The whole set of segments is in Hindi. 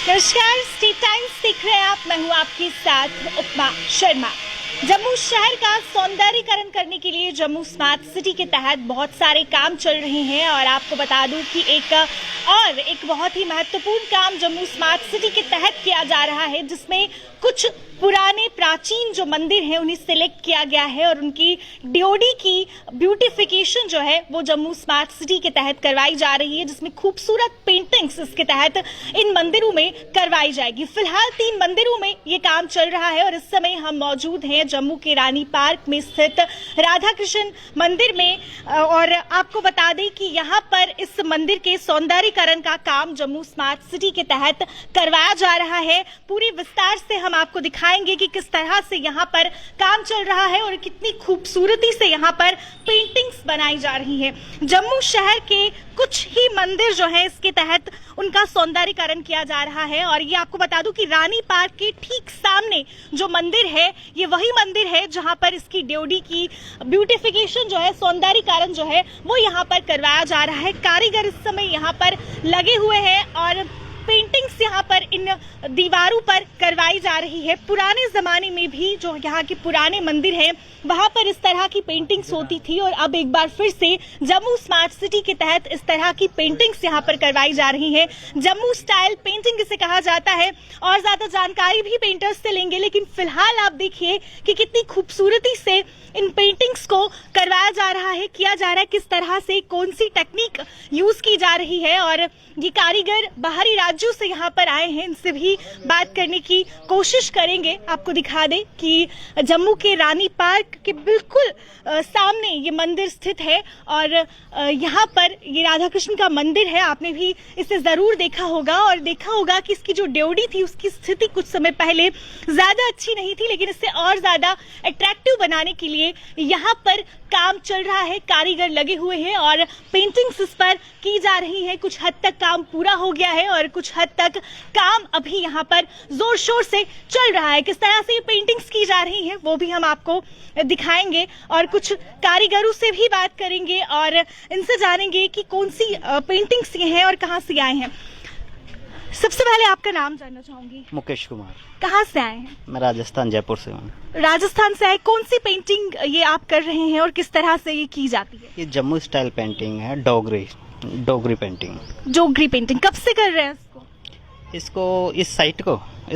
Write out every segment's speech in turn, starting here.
नमस्कार, स्टेट टाइम्स देख रहे हैं आप। मैं हूं आपके साथ उपमा शर्मा। जम्मू शहर का सौंदर्यीकरण करने के लिए जम्मू स्मार्ट सिटी के तहत बहुत सारे काम चल रहे हैं और आपको बता दूं कि एक बहुत ही महत्वपूर्ण काम जम्मू स्मार्ट सिटी के तहत किया जा रहा है, जिसमें कुछ पुराने प्राचीन जो मंदिर हैं उन्हें सिलेक्ट किया गया है और उनकी डीओडी की ब्यूटिफिकेशन जो है वो जम्मू स्मार्ट सिटी के तहत करवाई जा रही है, जिसमें खूबसूरत पेंटिंग्स इसके तहत इन मंदिरों में करवाई जाएगी। फिलहाल 3 मंदिरों में ये काम चल रहा है और इस समय हम मौजूद हैं जम्मू के रानी पार्क में स्थित राधा कृष्ण मंदिर में। और आपको बता दें कि यहाँ पर इस मंदिर के सौंदर्यीकरण का काम जम्मू स्मार्ट सिटी के तहत करवाया जा रहा है। पूरे विस्तार से हम आपको दिखाएंगे कि किस तरह से यहाँ पर काम चल रहा है और कितनी खूबसूरती से यहाँ पर पेंटिंग्स बनाई जा रही है। जम्मू शहर के कुछ ही मंदिर जो है इसके तहत उनका सौंदर्यीकरण किया जा रहा है और ये आपको बता दूं कि रानी पार्क के ठीक सामने जो मंदिर है ये वही मंदिर है जहां पर इसकी डीओडी की ब्यूटिफिकेशन जो है, सौंदर्यीकरण जो है वो यहाँ पर करवाया जा रहा है। कारीगर इस समय यहाँ पर लगे हुए हैं और पेंटिंग्स यहाँ पर इन दीवारों पर करवाई जा रही है। पुराने जमाने में भी जो यहाँ के पुराने मंदिर हैं वहां पर इस तरह की पेंटिंग्स होती थी और अब एक बार फिर से जम्मू स्मार्ट सिटी के तहत इस तरह की पेंटिंग्स यहाँ पर करवाई जा रही है। जम्मू स्टाइल पेंटिंग इसे कहा जाता है और ज्यादा जानकारी भी पेंटर्स से लेंगे, लेकिन फिलहाल आप देखिए कि कितनी खूबसूरती से इन पेंटिंग्स को करवाया जा रहा है, किया जा रहा है, किस तरह से कौन सी टेक्निक यूज की जा रही है। और ये कारीगर बाहरी राज्यों से यहाँ पर आए हैं, इनसे भी बात करने की कोशिश करेंगे। आपको दिखा दें कि जम्मू के रानी पार्क के बिल्कुल सामने ये मंदिर स्थित है और यहाँ पर ये राधा कृष्ण का मंदिर है। आपने भी इसे जरूर देखा होगा और देखा होगा कि इसकी जो डीओडी थी उसकी स्थिति कुछ समय पहले ज्यादा अच्छी नहीं थी, लेकिन इसे और ज्यादा अट्रैक्टिव बनाने के लिए यहाँ पर काम चल रहा है। कारीगर लगे हुए हैं और पेंटिंग्स इस पर की जा रही है। कुछ हद तक काम पूरा हो गया है और कुछ हद तक काम अभी यहाँ पर जोर शोर से चल रहा है। किस तरह से ये पेंटिंग्स की जा रही हैं वो भी हम आपको दिखाएंगे और कुछ कारीगरों से भी बात करेंगे और इनसे जानेंगे कि कौन सी पेंटिंग्स ये हैं और कहाँ से आए हैं। सबसे पहले आपका नाम जानना चाहूंगी। मुकेश कुमार। कहाँ से आए हैं? मैं राजस्थान जयपुर से हूँ। राजस्थान से आए। कौन सी पेंटिंग ये आप कर रहे हैं और किस तरह से ये की जाती है? ये जम्मू स्टाइल पेंटिंग है, डोगरी पेंटिंग। डोगरी पेंटिंग कब से कर रहे हैं इसको इस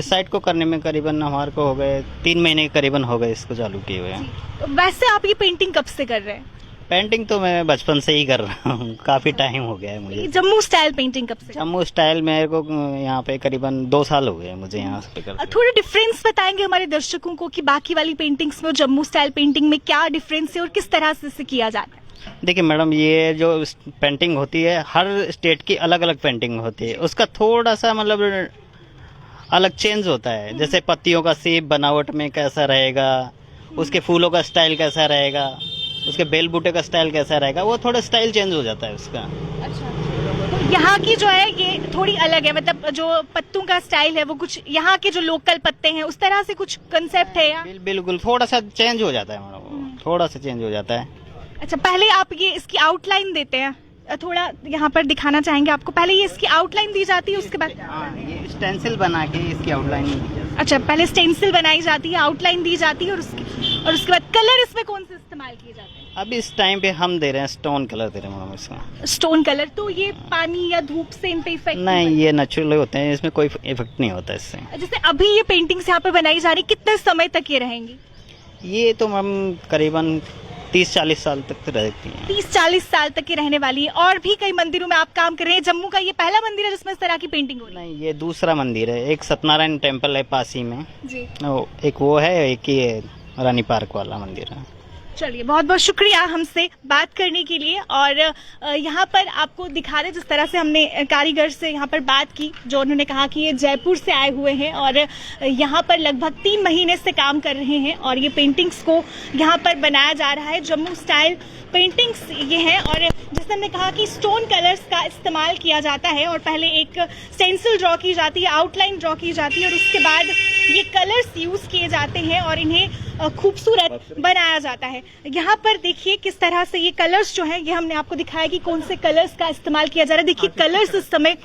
साइट को करने में करीबन हमारे को हो गए 3 महीने करीबन हो गए इसको चालू किए हुए। वैसे आप ये पेंटिंग कब से कर रहे हैं? पेंटिंग तो मैं बचपन से ही कर रहा हूँ, काफी टाइम हो गया है मुझे। जम्मू स्टाइल पेंटिंग कब से? जम्मू स्टाइल मेरे को यहाँ पे करीबन 2 साल हो गए मुझे यहाँ पे करते। थोड़ा डिफरेंस बताएंगे हमारे दर्शकों को कि बाकी वाली पेंटिंग्स में जम्मू स्टाइल पेंटिंग में क्या डिफरेंस है और किस तरह से इसे किया जाता है? देखिए मैडम, ये जो पेंटिंग होती है हर स्टेट की अलग अलग पेंटिंग होती है, उसका थोड़ा सा मतलब अलग चेंज होता है। जैसे पत्तियों का शेप बनावट में कैसा रहेगा, उसके फूलों का स्टाइल कैसा रहेगा, उसके बेल बूटे का स्टाइल कैसा रहेगा, वो थोड़ा स्टाइल चेंज हो जाता है उसका। अच्छा, तो यहाँ की जो है ये थोड़ी अलग है, मतलब जो पत्तों का स्टाइल है वो कुछ यहाँ के जो लोकल पत्ते हैं उस तरह से कुछ कंसेप्ट है यहाँ? बिल्कुल थोड़ा सा चेंज हो जाता है मैडम, थोड़ा सा चेंज हो जाता है। अच्छा, पहले आप ये इसकी आउटलाइन देते हैं, थोड़ा यहाँ पर दिखाना चाहेंगे आपको। पहले ये इसकी आउटलाइन दी जाती है, उसके बाद ये स्टेंसिल बना के इसकी आउटलाइन। अच्छा, पहले स्टेंसिल बनाई जाती है, आउटलाइन दी जाती है और उसके बाद कलर इसमें कौन से इस्तेमाल किए जाते हैं? अभी इस टाइम पे हम दे रहे हैं स्टोन कलर दे रहे हैं मैडम इसमें। स्टोन कलर, तो ये पानी या धूप से इन पे इफेक्ट नहीं, ये नेचुरल होते हैं, इसमें कोई इफेक्ट नहीं होता इससे। जैसे अभी ये पेंटिंग्स यहाँ पर बनाई जा रही, कितने समय तक ये रहेंगी? ये तो मैम करीबन 30-40 साल तक तो रहती है। 30-40 साल तक की रहने वाली है। और भी कई मंदिरों में आप काम कर रहे हैं। जम्मू का ये पहला मंदिर है जिसमें इस तरह की पेंटिंग हो रही है? नहीं, ये दूसरा मंदिर है। एक सत्यनारायण टेम्पल है पासी में जी, एक वो है, एक ये रानी पार्क वाला मंदिर है। चलिए, बहुत बहुत शुक्रिया हमसे बात करने के लिए। और यहाँ पर आपको दिखा रहे जिस तरह से हमने कारीगर से यहाँ पर बात की, जो उन्होंने कहा कि ये जयपुर से आए हुए हैं और यहाँ पर लगभग 3 महीने से काम कर रहे हैं और ये पेंटिंग्स को यहाँ पर बनाया जा रहा है। जम्मू स्टाइल पेंटिंग्स ये है और जिसने हमने कहा कि स्टोन कलर्स का इस्तेमाल किया जाता है और पहले एक स्टेंसिल ड्रॉ की जाती है, आउटलाइन ड्रॉ की जाती है और उसके बाद ये कलर्स यूज किए जाते हैं और इन्हें खूबसूरत बनाया जाता है। यहाँ पर देखिए किस तरह से ये कलर्स जो हैं, ये हमने आपको दिखाया कि कौन से कलर्स का इस्तेमाल किया जा रहा है। देखिए कलर्स इस समय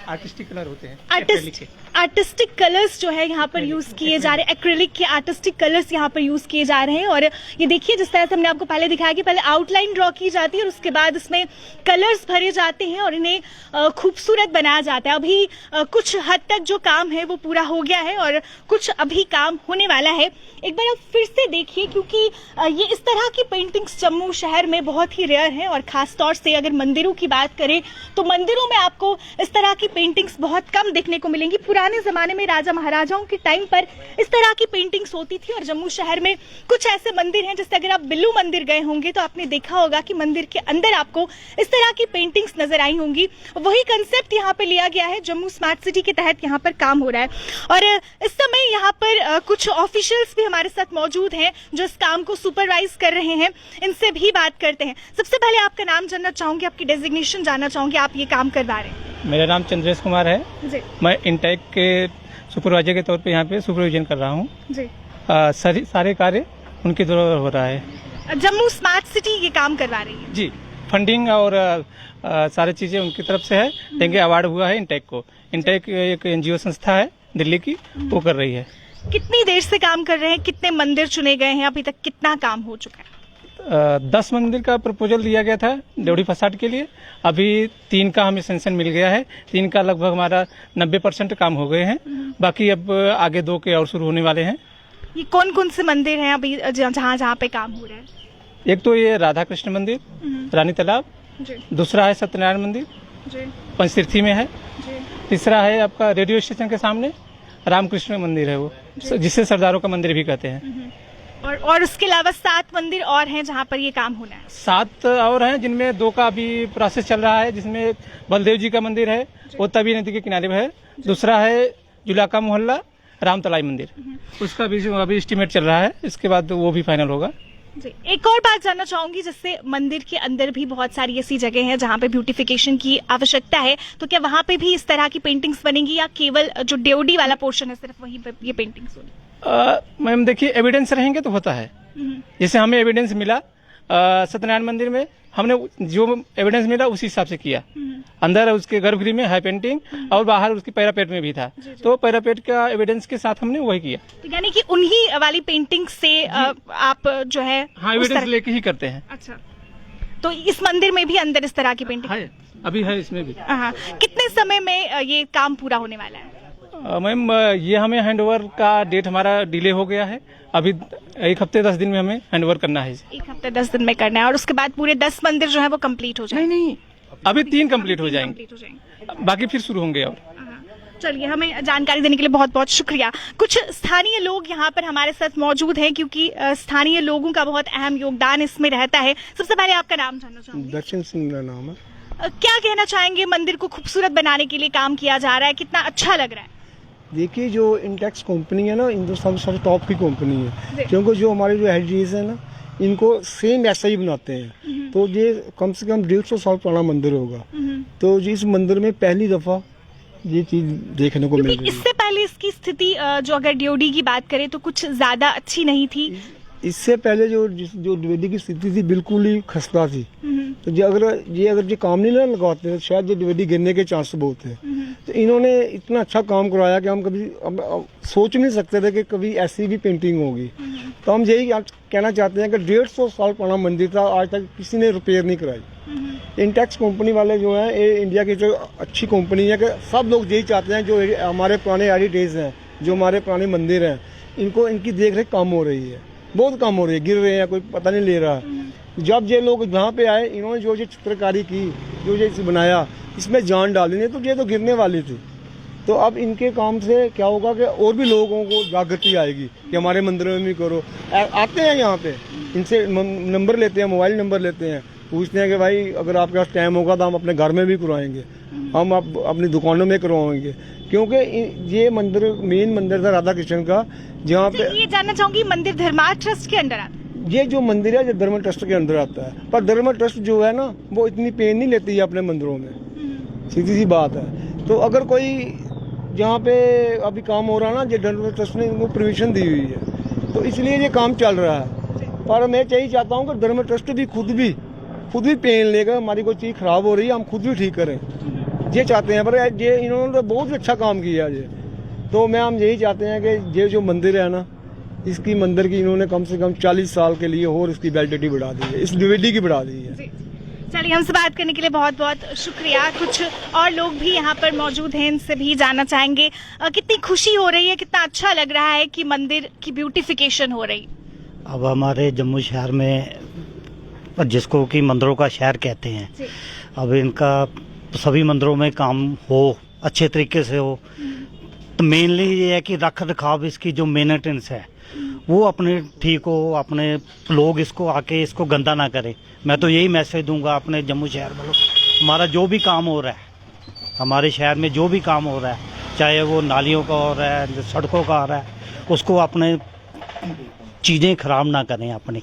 आर्टिस्टिक कलर होते हैं, आर्टिस्टिक कलर्स जो है यहाँ पर यूज किए जा रहे हैं। एक्रिलिक के आर्टिस्टिक कलर्स यहाँ पर यूज किए जा रहे हैं। और ये देखिए जिस तरह से हमने आपको पहले दिखाया कि पहले आउटलाइन ड्रॉ की जाती है और उसके बाद इसमें कलर्स भरे जाते हैं और इन्हें खूबसूरत बनाया जाता है। अभी कुछ हद तक जो काम है वो पूरा हो गया है और कुछ अभी काम होने वाला है। एक बार आप फिर से देखिए, क्योंकि ये इस तरह की पेंटिंग्स जम्मू शहर में बहुत ही रेयर है। और खास तौर से अगर मंदिरों की बात करें तो मंदिरों में आपको इस तरह की पेंटिंग्स बहुत कम देखने को मिलेंगी। पुराने जमाने में राजा महाराजाओं के टाइम पर इस तरह की पेंटिंग्स होती थी। और जम्मू शहर में कुछ ऐसे मंदिर हैं, जैसे अगर आप बिल्लू मंदिर गए होंगे तो आपने देखा होगा कि मंदिर के अंदर आपको इस तरह की पेंटिंग्स नजर आई होंगी। वही कंसेप्ट यहाँ पे लिया गया है, जम्मू स्मार्ट सिटी के तहत यहाँ पर काम हो रहा है। और इस समय यहाँ पर कुछ ऑफिशियल्स भी हमारे साथ मौजूद हैं जो इस काम को सुपरवाइज कर रहे हैं। इनसे भी बात करते हैं। सबसे पहले आपका नाम जानना चाहूंगी, आपकी डेजिग्नेशन जानना चाहूंगी, आप ये काम करवा रहे हैं। मेरा नाम चंद्रेश कुमार है जी। मैं इंटेक के सुपरवाइजर के तौर पे यहाँ पे सुपरविजन कर रहा हूँ जी। सारे कार्य उनके द्वारा हो रहा है। जम्मू स्मार्ट सिटी ये काम करवा रही है जी। फंडिंग और सारी चीजें उनकी तरफ से है। डेंगे अवार्ड हुआ है इंटेक को। इंटेक एक एनजीओ संस्था है दिल्ली की, वो कर रही है। कितनी देर से काम कर रहे हैं, कितने मंदिर चुने गए हैं, अभी तक कितना काम हो चुका है? 10 मंदिर का प्रपोजल दिया गया था ड्योढ़ी फसाड के लिए। अभी 3 का हमें सेंशन मिल गया है। 3 का लगभग हमारा 90% काम हो गए हैं। बाकी अब आगे 2 के और शुरू होने वाले हैं। ये कौन कौन से मंदिर हैं अभी जहाँ पे काम हो रहा है? एक तो ये राधा कृष्ण मंदिर रानी तालाब, दूसरा है सत्यनारायण मंदिर पंचतीर्थी में है, तीसरा है आपका रेडियो स्टेशन के सामने रामकृष्ण मंदिर है, वो जिसे सरदारों का मंदिर भी कहते हैं। और उसके अलावा 7 मंदिर और हैं जहाँ पर ये काम होना है। 7 और हैं जिनमें 2 का अभी प्रोसेस चल रहा है, जिसमें बलदेव जी का मंदिर है, वो तवी नदी के किनारे में है। दूसरा है जुलाका मोहल्ला रामतलाई मंदिर, उसका भी अभी एस्टीमेट चल रहा है। इसके बाद वो भी फाइनल होगा। जी। एक और बात जानना चाहूंगी, जैसे मंदिर के अंदर भी बहुत सारी ऐसी जगह हैं जहाँ पे ब्यूटिफिकेशन की आवश्यकता है, तो क्या वहाँ पे भी इस तरह की पेंटिंग्स बनेंगी या केवल जो ड्योढ़ी वाला पोर्शन है सिर्फ वहीं पे ये पेंटिंग्स होंगी? मैम देखिए, एविडेंस रहेंगे तो होता है। जैसे हमें एविडेंस मिला सत्यनारायण मंदिर में, हमने जो एविडेंस मिला उसी हिसाब से किया। अंदर उसके गर्भगृह में है पेंटिंग और बाहर उसकी पैरापेट में भी था, तो पैरापेट का एविडेंस के साथ हमने वही किया। तो यानी कि उन्हीं वाली पेंटिंग से आप जो है हाँ एविडेंस लेके ही करते हैं। अच्छा, तो इस मंदिर में भी अंदर इस तरह की पेंटिंग है, अभी है इसमें भी। हाँ, कितने समय में ये काम पूरा होने वाला है? मैम ये हमें हैंडओवर का डेट हमारा डिले हो गया है। अभी 1 हफ्ते 10 दिन में हमें हैंडओवर करना है। 1 हफ्ते 10 दिन में करना है और उसके बाद पूरे 10 मंदिर जो है वो कंप्लीट हो जाएंगे? नहीं, अभी 3 कंप्लीट हो जाएंगे, बाकी फिर शुरू होंगे। और चलिए, हमें जानकारी देने के लिए बहुत बहुत शुक्रिया। कुछ स्थानीय लोग यहाँ पर हमारे साथ मौजूद हैं, क्योंकि स्थानीय लोगों का बहुत अहम योगदान इसमें रहता है। सबसे पहले आपका नाम जानना चाहूंगी। दर्शन सिंह मेरा नाम है। क्या कहना चाहेंगे, मंदिर को खूबसूरत बनाने के लिए काम किया जा रहा है, कितना अच्छा लग रहा है? देखिए, जो इंटेक्स कंपनी है ना, हिंदुस्तान में सबसे टॉप की कंपनी है, क्योंकि जो हमारे जो हेरिटेज है ना, इनको सेम ऐसा ही बनाते हैं। तो ये कम से कम 150 साल पुराना मंदिर होगा। तो इस मंदिर में पहली दफा ये चीज देखने को मिल रही है। इससे पहले इसकी स्थिति जो अगर ड्योढ़ी की बात करें तो कुछ ज्यादा अच्छी नहीं थी। इससे पहले जो ड्योढ़ी की स्थिति थी बिल्कुल ही खस्ता थी। तो अगर ये काम नहीं ना लगाते तो शायद ये ड्योढ़ी गिरने के चांस बहुत है। तो इन्होंने इतना अच्छा काम कराया कि हम कभी सोच नहीं सकते थे कि कभी ऐसी भी पेंटिंग होगी। तो हम यही कहना चाहते हैं कि 150 साल पुराना मंदिर था, आज तक किसी ने रिपेयर नहीं कराई। इंटेक्स कंपनी वाले जो हैं, ये इंडिया की जो अच्छी कंपनी है कि सब लोग यही चाहते हैं जो हमारे पुराने हेरिटेज हैं, जो हमारे पुराने मंदिर हैं, इनकी देख रेख कम हो रही है, बहुत कम हो रही है, गिर रहे हैं, कोई पता नहीं ले रहा। जब ये लोग यहाँ पे आए, इन्होंने जो चित्रकारी की, जो ये बनाया, इसमें जान डाली, नहीं तो ये तो गिरने वाली थी। तो अब इनके काम से क्या होगा कि और भी लोगों को जागृति आएगी कि हमारे मंदिर में भी करो। आते हैं यहाँ पे, इनसे नंबर लेते हैं, मोबाइल नंबर लेते हैं, पूछते हैं कि भाई अगर आपके पास टाइम होगा तो हम अपने घर में भी करवाएंगे, हम अपनी दुकानों में करवाएंगे। क्योंकि ये मंदिर मेन मंदिर था राधा कृष्ण का, जहाँ पे ये जानना चाहूंगी, मंदिर धर्मा ट्रस्ट के अंदर आता है? ये जो मंदिर है ये धर्म ट्रस्ट के अंदर आता है, पर धर्म ट्रस्ट जो है ना वो इतनी पेन नहीं लेती है अपने मंदिरों में, सीधी सी बात है। तो अगर कोई जहाँ पे अभी काम हो रहा है ना, ये धर्म ट्रस्ट ने इनको परमिशन दी हुई है, तो इसलिए ये काम चल रहा है। पर मैं यही चाहता हूँ कि धर्म ट्रस्ट भी खुद भी पेन लेकर हमारी कोई चीज़ खराब हो रही है हम खुद भी ठीक करें, ये चाहते हैं। पर ये इन्होंने तो बहुत अच्छा काम किया है। तो मैं हम यही चाहते हैं कि ये जो मंदिर है ना, इसकी मंदिर की इन्होंने कम से कम 40 साल के लिए और इसकी वैलिडिटी बढ़ा दी है, इस द्विवेदी की बढ़ा दी है। चलिए, हमसे बात करने के लिए बहुत बहुत शुक्रिया। कुछ और लोग भी यहाँ पर मौजूद हैं, इनसे भी जानना चाहेंगे कितनी खुशी हो रही है, कितना अच्छा लग रहा है कि मंदिर की ब्यूटिफिकेशन हो रही। अब हमारे जम्मू शहर में, जिसको कि मंदिरों का शहर कहते हैं, अब इनका सभी मंदिरों में काम हो, अच्छे तरीके से हो। तो मेनली ये है कि रख रखाव इसकी जो मेंटेनेंस है वो अपने ठीक हो, अपने लोग इसको आके इसको गंदा ना करें। मैं तो यही मैसेज दूंगा अपने जम्मू शहर वालों, हमारा जो भी काम हो रहा है, हमारे शहर में जो भी काम हो रहा है, चाहे वो नालियों का हो रहा है, सड़कों का हो रहा है, उसको अपने चीज़ें खराब ना करें अपनी।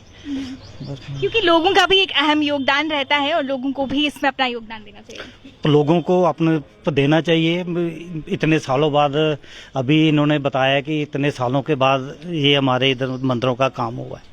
क्योंकि लोगों का भी एक अहम योगदान रहता है और लोगों को भी इसमें अपना योगदान देना चाहिए। तो लोगों को अपने को देना चाहिए। इतने सालों बाद अभी इन्होंने बताया कि इतने सालों के बाद ये हमारे इधर मंदिरों का काम हुआ है।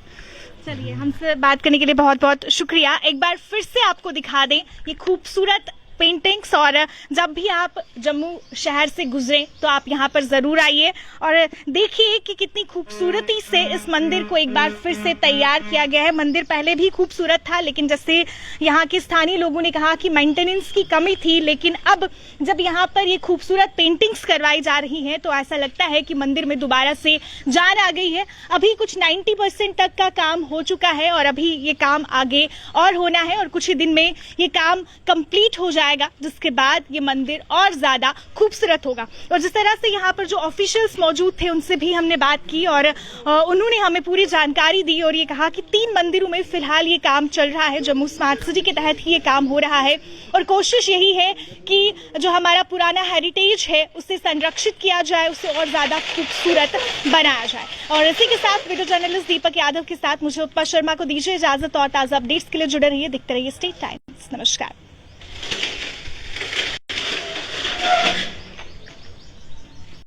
चलिए, हमसे बात करने के लिए बहुत बहुत शुक्रिया। एक बार फिर से आपको दिखा दें ये खूबसूरत पेंटिंग्स, और जब भी आप जम्मू शहर से गुजरें तो आप यहाँ पर ज़रूर आइए और देखिए कि कितनी खूबसूरती से इस मंदिर को एक बार फिर से तैयार किया गया है। मंदिर पहले भी खूबसूरत था, लेकिन जैसे यहाँ के स्थानीय लोगों ने कहा कि मेंटेनेंस की कमी थी, लेकिन अब जब यहाँ पर ये खूबसूरत पेंटिंग्स करवाई जा रही हैं तो ऐसा लगता है कि मंदिर में दोबारा से जान आ गई है। अभी कुछ 90% तक का काम हो चुका है और अभी ये काम आगे और होना है और कुछ ही दिन में ये काम कंप्लीट हो जाएगा, जिसके बाद ये मंदिर और ज्यादा खूबसूरत होगा। और जिस तरह से यहाँ पर जो ऑफिशियल्स मौजूद थे उनसे भी हमने बात की और उन्होंने हमें पूरी जानकारी दी और ये कहा कि 3 मंदिरों में फिलहाल ये काम चल रहा है, जम्मू स्मार्ट सिटी के तहत ही ये काम हो रहा है और कोशिश यही है कि जो हमारा पुराना हेरिटेज है उसे संरक्षित किया जाए, उसे और ज्यादा खूबसूरत बनाया जाए। और इसी के साथ वीडियो जर्नलिस्ट दीपक यादव के साथ मुझे उत्पा शर्मा को दीजिए इजाजत और ताजा अपडेट्स के लिए जुड़े रहिए, देखते रहिए स्टेट टाइम्स। नमस्कार।